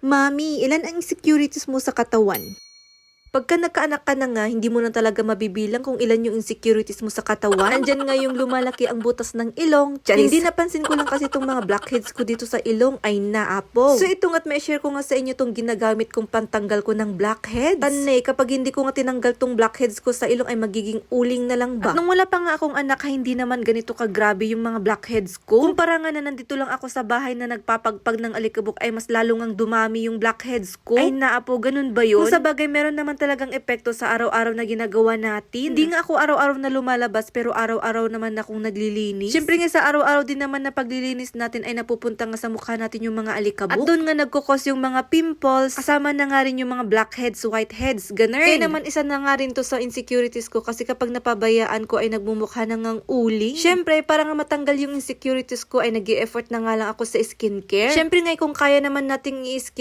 Mami, ilan ang insecurities mo sa katawan? Pagka nagkaanak ka na nga, hindi mo na talaga mabibilang kung ilan yung insecurities mo sa katawan. Andyan nga yung lumalaki ang butas ng ilong. Charis. Hindi napansin ko lang kasi itong mga blackheads ko dito sa ilong ay naapo. So ito nga't may share ko nga sa inyo itong ginagamit kong pantanggal ko ng blackheads. Tanay, kapag hindi ko nga tinanggal tong blackheads ko sa ilong ay magiging uling na lang ba? At nung wala pa nga akong anak, hindi naman ganito kagrabe yung mga blackheads ko. Kumpara nga na nandito lang ako sa bahay na nagpapagpag ng alikabok ay mas lalo ngang dumami yung blackheads ko. Ay naapo, ganun ba yun? Kung sa bagay meron naman talagang epekto sa araw-araw na ginagawa natin. Hindi nga ako araw-araw na lumalabas pero araw-araw naman akong naglilinis. Siyempre nga sa araw-araw din naman na paglilinis natin ay napupunta nga sa mukha natin yung mga alikabok. At doon nga nagkukos yung mga pimples, kasama na nga rin yung mga blackheads, whiteheads, ganun. Kaya naman isa na nga rin to sa insecurities ko kasi kapag napabayaan ko ay nagmumukha na ngang uling. Siyempre, para nga matanggal yung insecurities ko ay nag-i-effort na nga lang ako sa skincare. Siyempre nga kung kaya naman nating i-skin